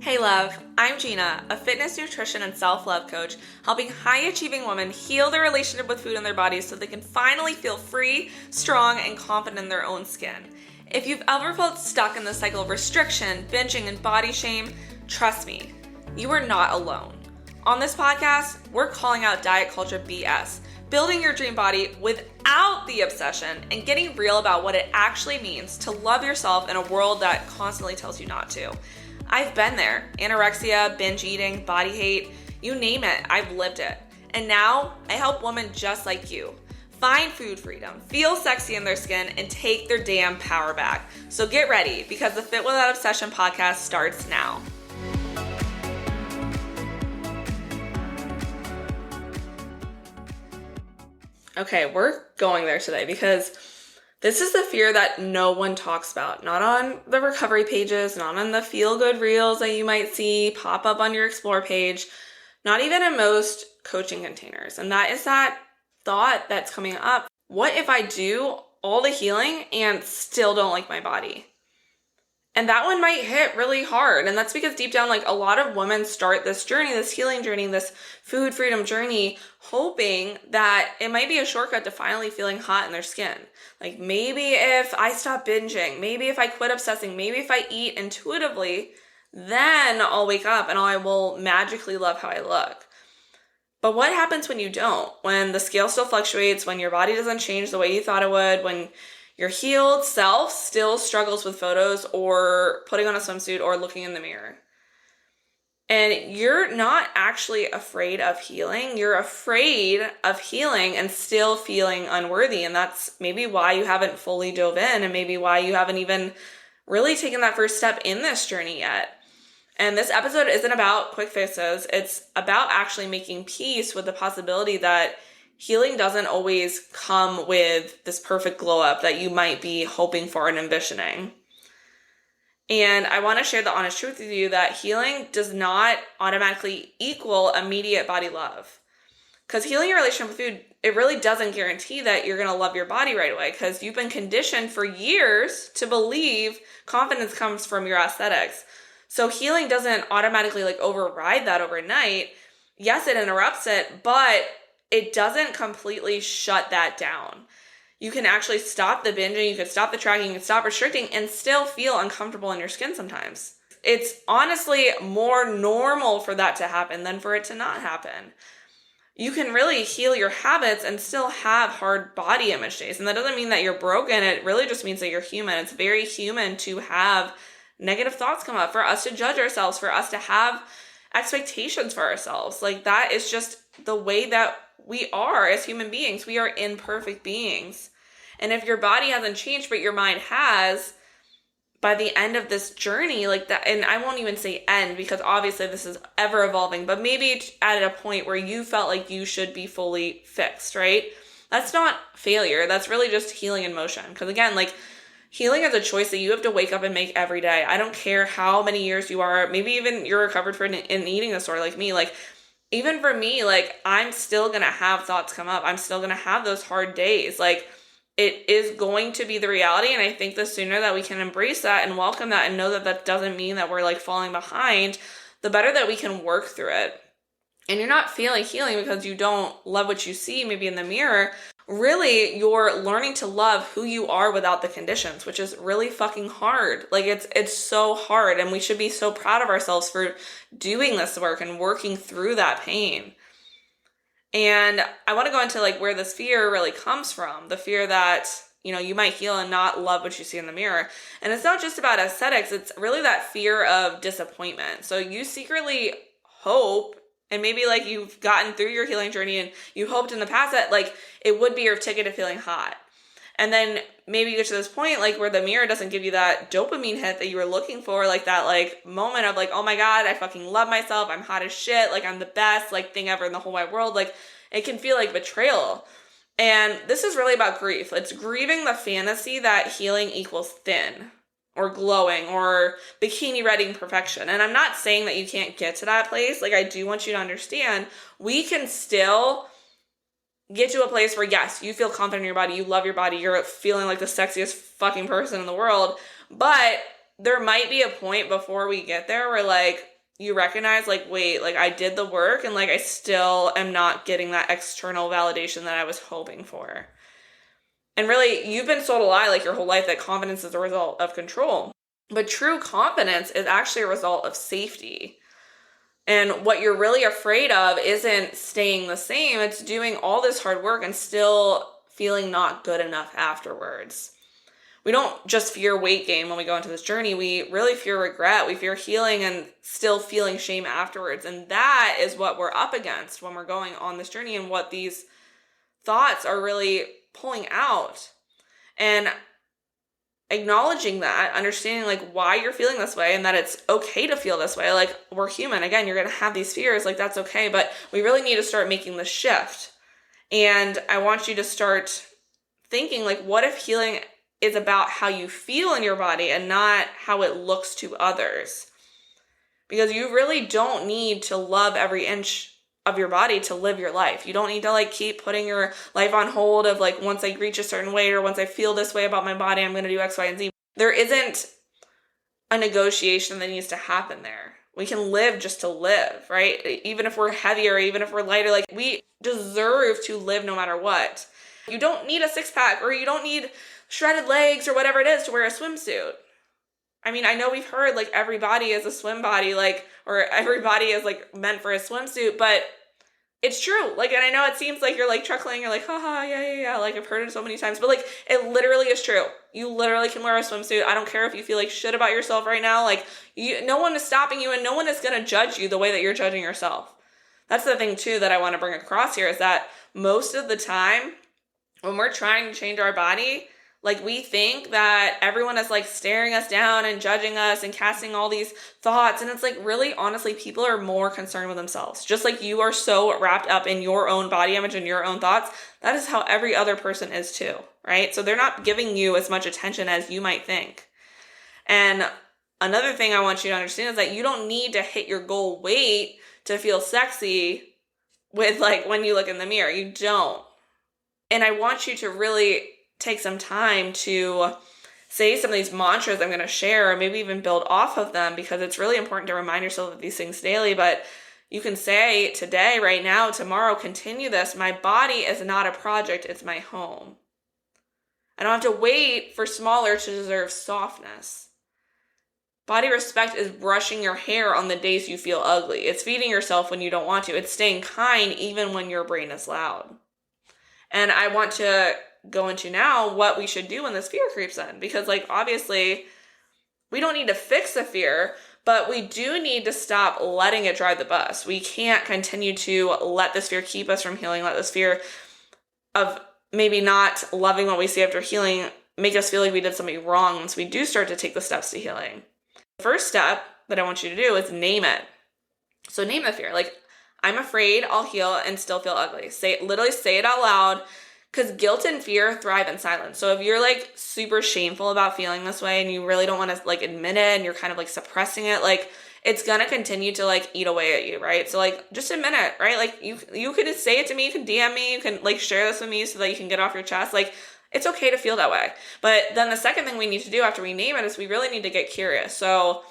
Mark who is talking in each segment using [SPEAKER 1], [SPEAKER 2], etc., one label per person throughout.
[SPEAKER 1] Hey love, I'm Gina, a fitness, nutrition, and self-love coach, helping high-achieving women heal their relationship with food and their bodies so they can finally feel free, strong, and confident in their own skin. If you've ever felt stuck in the cycle of restriction, binging, and body shame, trust me, you are not alone. On this podcast, we're calling out diet culture BS, building your dream body without the obsession, and getting real about what it actually means to love yourself in a world that constantly tells you not to. I've been there. Anorexia, binge eating, body hate, you name it, I've lived it. And now I help women just like you find food freedom, feel sexy in their skin, and take their damn power back. So get ready, because the Fit Without Obsession podcast starts now. Okay, we're going there today because this is the fear that no one talks about, not on the recovery pages, not on the feel-good reels that you might see pop up on your Explore page, not even in most coaching containers. And that is that thought that's coming up. What if I do all the healing and still don't like my body? And that one might hit really hard. And that's because deep down, like, a lot of women start this journey, this healing journey, this food freedom journey, hoping that it might be a shortcut to finally feeling hot in their skin. Like, maybe if I stop binging, maybe if I quit obsessing, maybe if I eat intuitively, then I'll wake up and I will magically love how I look. But what happens when you don't? When the scale still fluctuates, when your body doesn't change the way you thought it would, when your healed self still struggles with photos or putting on a swimsuit or looking in the mirror? And you're not actually afraid of healing. You're afraid of healing and still feeling unworthy. And that's maybe why you haven't fully dove in, and maybe why you haven't even really taken that first step in this journey yet. And this episode isn't about quick fixes. It's about actually making peace with the possibility that healing doesn't always come with this perfect glow up that you might be hoping for and envisioning. And I want to share the honest truth with you that healing does not automatically equal immediate body love. Because healing your relationship with food, it really doesn't guarantee that you're going to love your body right away, because you've been conditioned for years to believe confidence comes from your aesthetics. So healing doesn't automatically override that overnight. Yes, it interrupts it, but it doesn't completely shut that down. You can actually stop the binging, you can stop the tracking, you can stop restricting, and still feel uncomfortable in your skin sometimes. It's honestly more normal for that to happen than for it to not happen. You can really heal your habits and still have hard body image days. And that doesn't mean that you're broken. It really just means that you're human. It's very human to have negative thoughts come up, for us to judge ourselves, for us to have expectations for ourselves. That is just the way that we are as human beings. We are imperfect beings. And if your body hasn't changed, but your mind has, by the end of this journey, that, and I won't even say end, because obviously this is ever evolving, but maybe at a point where you felt like you should be fully fixed, right? That's not failure. That's really just healing in motion. Because again, healing is a choice that you have to wake up and make every day. I don't care how many years you are, maybe even you're recovered from an eating disorder like me. Even for me, I'm still going to have thoughts come up. I'm still going to have those hard days. It is going to be the reality. And I think the sooner that we can embrace that and welcome that and know that that doesn't mean that we're falling behind, the better that we can work through it. And you're not feeling healing because you don't love what you see maybe in the mirror. Really, you're learning to love who you are without the conditions, which is really fucking hard. It's so hard, and we should be so proud of ourselves for doing this work and working through that pain. And I want to go into where this fear really comes from. The fear that, you might heal and not love what you see in the mirror. And it's not just about aesthetics. It's really that fear of disappointment. So you secretly hope, and maybe you've gotten through your healing journey and you hoped in the past that it would be your ticket to feeling hot. And then maybe you get to this point where the mirror doesn't give you that dopamine hit that you were looking for, that moment of oh my God, I fucking love myself. I'm hot as shit. I'm the best thing ever in the whole wide world. It can feel like betrayal. And this is really about grief. It's grieving the fantasy that healing equals thin or glowing or bikini ready perfection. And I'm not saying that you can't get to that place. I do want you to understand we can still get to a place where, yes, you feel confident in your body, you love your body, you're feeling like the sexiest fucking person in the world, but there might be a point before we get there where you recognize like, wait, like I did the work and like I still am not getting that external validation that I was hoping for. And really, you've been sold a lie like your whole life that confidence is a result of control. But true confidence is actually a result of safety. And what you're really afraid of isn't staying the same. It's doing all this hard work and still feeling not good enough afterwards. We don't just fear weight gain when we go into this journey. We really fear regret. We fear healing and still feeling shame afterwards. And that is what we're up against when we're going on this journey and what these thoughts are really pulling out. And acknowledging that, understanding like why you're feeling this way and that it's okay to feel this way. Like, we're human. Again, you're going to have these fears. Like, that's okay. But we really need to start making the shift. And I want you to start thinking like, what if healing is about how you feel in your body and not how it looks to others? Because you really don't need to love every inch of your body to live your life. You don't need to like keep putting your life on hold of like, once I reach a certain weight or once I feel this way about my body, I'm going to do X, Y, and Z. There isn't a negotiation that needs to happen there. We can live just to live, right? Even if we're heavier, even if we're lighter, like we deserve to live no matter what. You don't need a six pack or you don't need shredded legs or whatever it is to wear a swimsuit. I mean, I know we've heard like every body is a swim body, like, or every body is like meant for a swimsuit, but it's true. Like, and I know it seems like you're like chuckling, you're like, haha, yeah. Like, I've heard it so many times, but like, it literally is true. You literally can wear a swimsuit. I don't care if you feel like shit about yourself right now. Like, no one is stopping you and no one is going to judge you the way that you're judging yourself. That's the thing too that I want to bring across here is that most of the time when we're trying to change our body, like we think that everyone is like staring us down and judging us and casting all these thoughts. And it's like, really, honestly, people are more concerned with themselves. Just like you are so wrapped up in your own body image and your own thoughts, that is how every other person is too, right? So they're not giving you as much attention as you might think. And another thing I want you to understand is that you don't need to hit your goal weight to feel sexy with like when you look in the mirror. You don't. And I want you to really take some time to say some of these mantras I'm going to share, or maybe even build off of them, because it's really important to remind yourself of these things daily. But you can say today, right now, tomorrow, continue this. My body is not a project, it's my home. I don't have to wait for smaller to deserve softness. Body respect is brushing your hair on the days you feel ugly. It's feeding yourself when you don't want to. It's staying kind even when your brain is loud. And I want to go into now what we should do when this fear creeps in, because like obviously we don't need to fix the fear, but we do need to stop letting it drive the bus. We can't continue to let this fear keep us from healing, let this fear of maybe not loving what we see after healing make us feel like we did something wrong once we do start to take the steps to healing. The first step that I want you to do is name it. So name the fear. Like, I'm afraid I'll heal and still feel ugly. Literally say it out loud. Because guilt and fear thrive in silence. So if you're like super shameful about feeling this way and you really don't want to like admit it and you're kind of like suppressing it, like it's going to continue to like eat away at you, right? So like just admit it, right? Like you could say it to me, you can DM me, you can like share this with me so that you can get off your chest. Like it's okay to feel that way. But then the second thing we need to do after we name it is we really need to get curious. So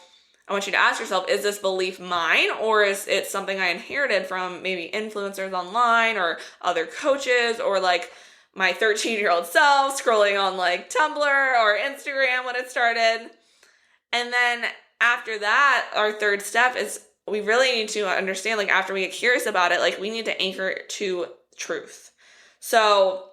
[SPEAKER 1] I want you to ask yourself, is this belief mine, or is it something I inherited from maybe influencers online or other coaches, or like my 13-year-old self scrolling on like Tumblr or Instagram when it started? And then after that, our third step is we really need to understand, like after we get curious about it, like we need to anchor it to truth. So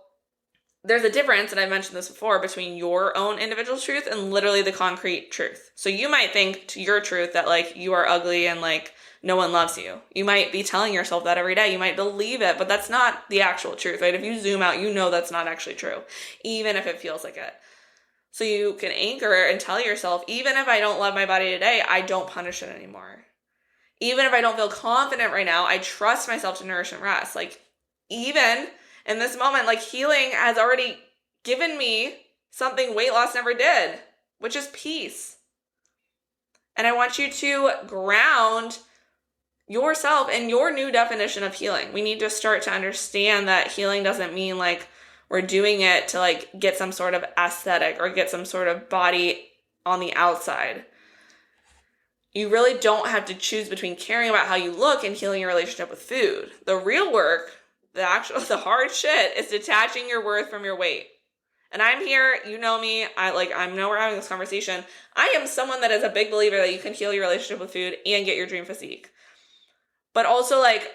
[SPEAKER 1] there's a difference, and I mentioned this before, between your own individual truth and literally the concrete truth. So you might think to your truth that like you are ugly and like no one loves you. You might be telling yourself that every day. You might believe it, but that's not the actual truth, right? If you zoom out, you know that's not actually true, even if it feels like it. So you can anchor and tell yourself, even if I don't love my body today, I don't punish it anymore. Even if I don't feel confident right now, I trust myself to nourish and rest. Like even in this moment, like healing has already given me something weight loss never did, which is peace. And I want you to ground yourself in your new definition of healing. We need to start to understand that healing doesn't mean like we're doing it to like get some sort of aesthetic or get some sort of body on the outside. You really don't have to choose between caring about how you look and healing your relationship with food. The real work, the hard shit, is detaching your worth from your weight. And I'm here, you know me, I know we're having this conversation. I am someone that is a big believer that you can heal your relationship with food and get your dream physique. But also, like,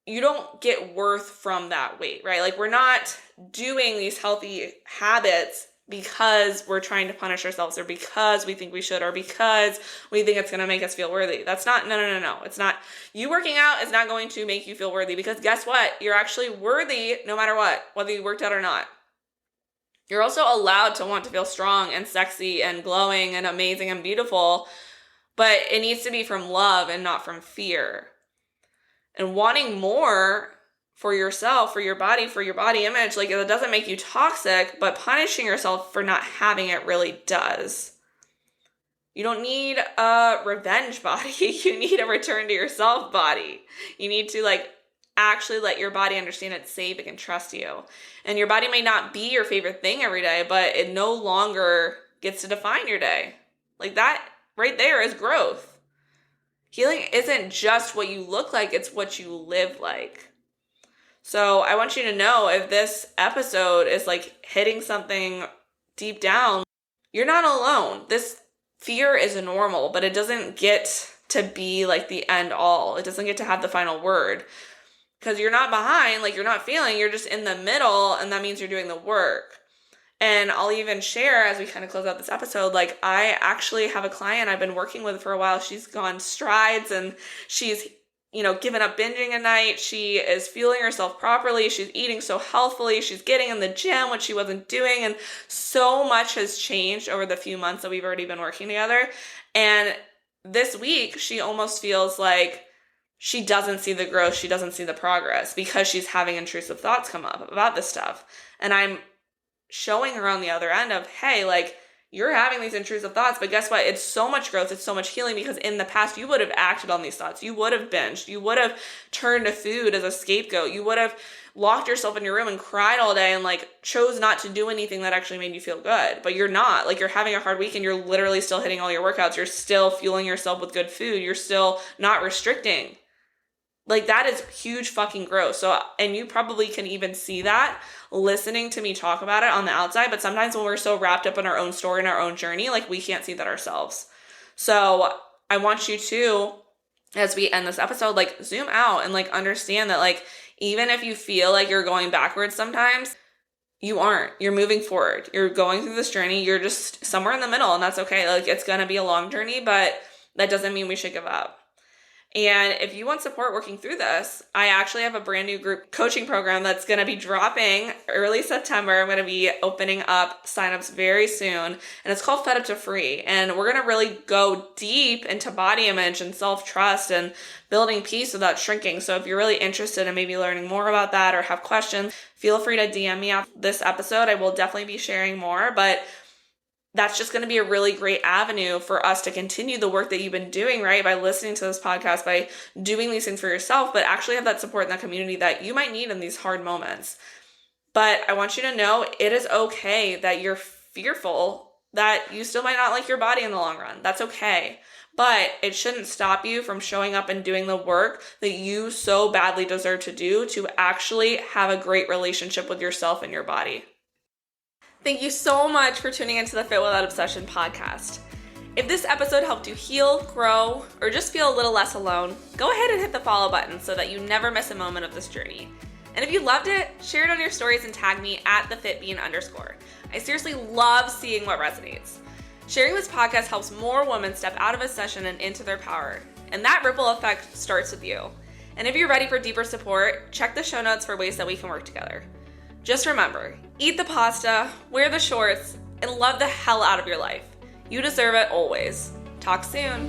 [SPEAKER 1] you don't get worth from that weight, right? Like, we're not doing these healthy habits because we're trying to punish ourselves, or because we think we should, or because we think it's going to make us feel worthy. That's not, no. It's not, you working out is not going to make you feel worthy, because guess what? You're actually worthy no matter what, whether you worked out or not. You're also allowed to want to feel strong and sexy and glowing and amazing and beautiful, but it needs to be from love and not from fear. And wanting more for yourself, for your body image, like, it doesn't make you toxic, but punishing yourself for not having it really does. You don't need a revenge body. You need a return to yourself body. You need to, like, actually let your body understand it's safe, it can trust you. And your body may not be your favorite thing every day, but it no longer gets to define your day. Like, that right there is growth. Healing isn't just what you look like, it's what you live like. So I want you to know, if this episode is like hitting something deep down, you're not alone. This fear is normal, but it doesn't get to be like the end all. It doesn't get to have the final word, because you're not behind, like, you're not failing, you're just in the middle, and that means you're doing the work. And I'll even share, as we kind of close out this episode, like, I actually have a client I've been working with for a while. She's gone strides, and she's, given up binging a night. She is fueling herself properly. She's eating so healthfully. She's getting in the gym, which she wasn't doing. And so much has changed over the few months that we've already been working together. And this week, she almost feels like she doesn't see the growth. She doesn't see the progress, because she's having intrusive thoughts come up about this stuff. And I'm showing her on the other end of, hey, like, you're having these intrusive thoughts, but guess what? It's so much growth. It's so much healing, because in the past, you would have acted on these thoughts. You would have binged. You would have turned to food as a scapegoat. You would have locked yourself in your room and cried all day and, like, chose not to do anything that actually made you feel good. But you're not. Like, you're having a hard week and you're literally still hitting all your workouts. You're still fueling yourself with good food. You're still not restricting. Like, that is huge fucking growth. So, and you probably can even see that listening to me talk about it on the outside, but sometimes when we're so wrapped up in our own story and our own journey, like, we can't see that ourselves. So I want you to, as we end this episode, like, zoom out and, like, understand that, like, even if you feel like you're going backwards sometimes, you aren't. You're moving forward. You're going through this journey. You're just somewhere in the middle, and that's okay. Like, it's going to be a long journey, but that doesn't mean we should give up. And if you want support working through this, I actually have a brand new group coaching program that's going to be dropping early September. I'm going to be opening up signups very soon, and it's called Fed Up to Free. And we're going to really go deep into body image and self-trust and building peace without shrinking. So if you're really interested in maybe learning more about that or have questions, feel free to DM me after this episode. I will definitely be sharing more, but that's just going to be a really great avenue for us to continue the work that you've been doing, right? By listening to this podcast, by doing these things for yourself, but actually have that support in that community that you might need in these hard moments. But I want you to know it is okay that you're fearful, that you still might not like your body in the long run. That's okay. But it shouldn't stop you from showing up and doing the work that you so badly deserve to do to actually have a great relationship with yourself and your body. Thank you so much for tuning into the Fit Without Obsession podcast. If this episode helped you heal, grow, or just feel a little less alone, go ahead and hit the follow button so that you never miss a moment of this journey. And if you loved it, share it on your stories and tag me at @thefitbean_. I seriously love seeing what resonates. Sharing this podcast helps more women step out of a session and into their power. And that ripple effect starts with you. And if you're ready for deeper support, check the show notes for ways that we can work together. Just remember, eat the pasta, wear the shorts, and love the hell out of your life. You deserve it always. Talk soon.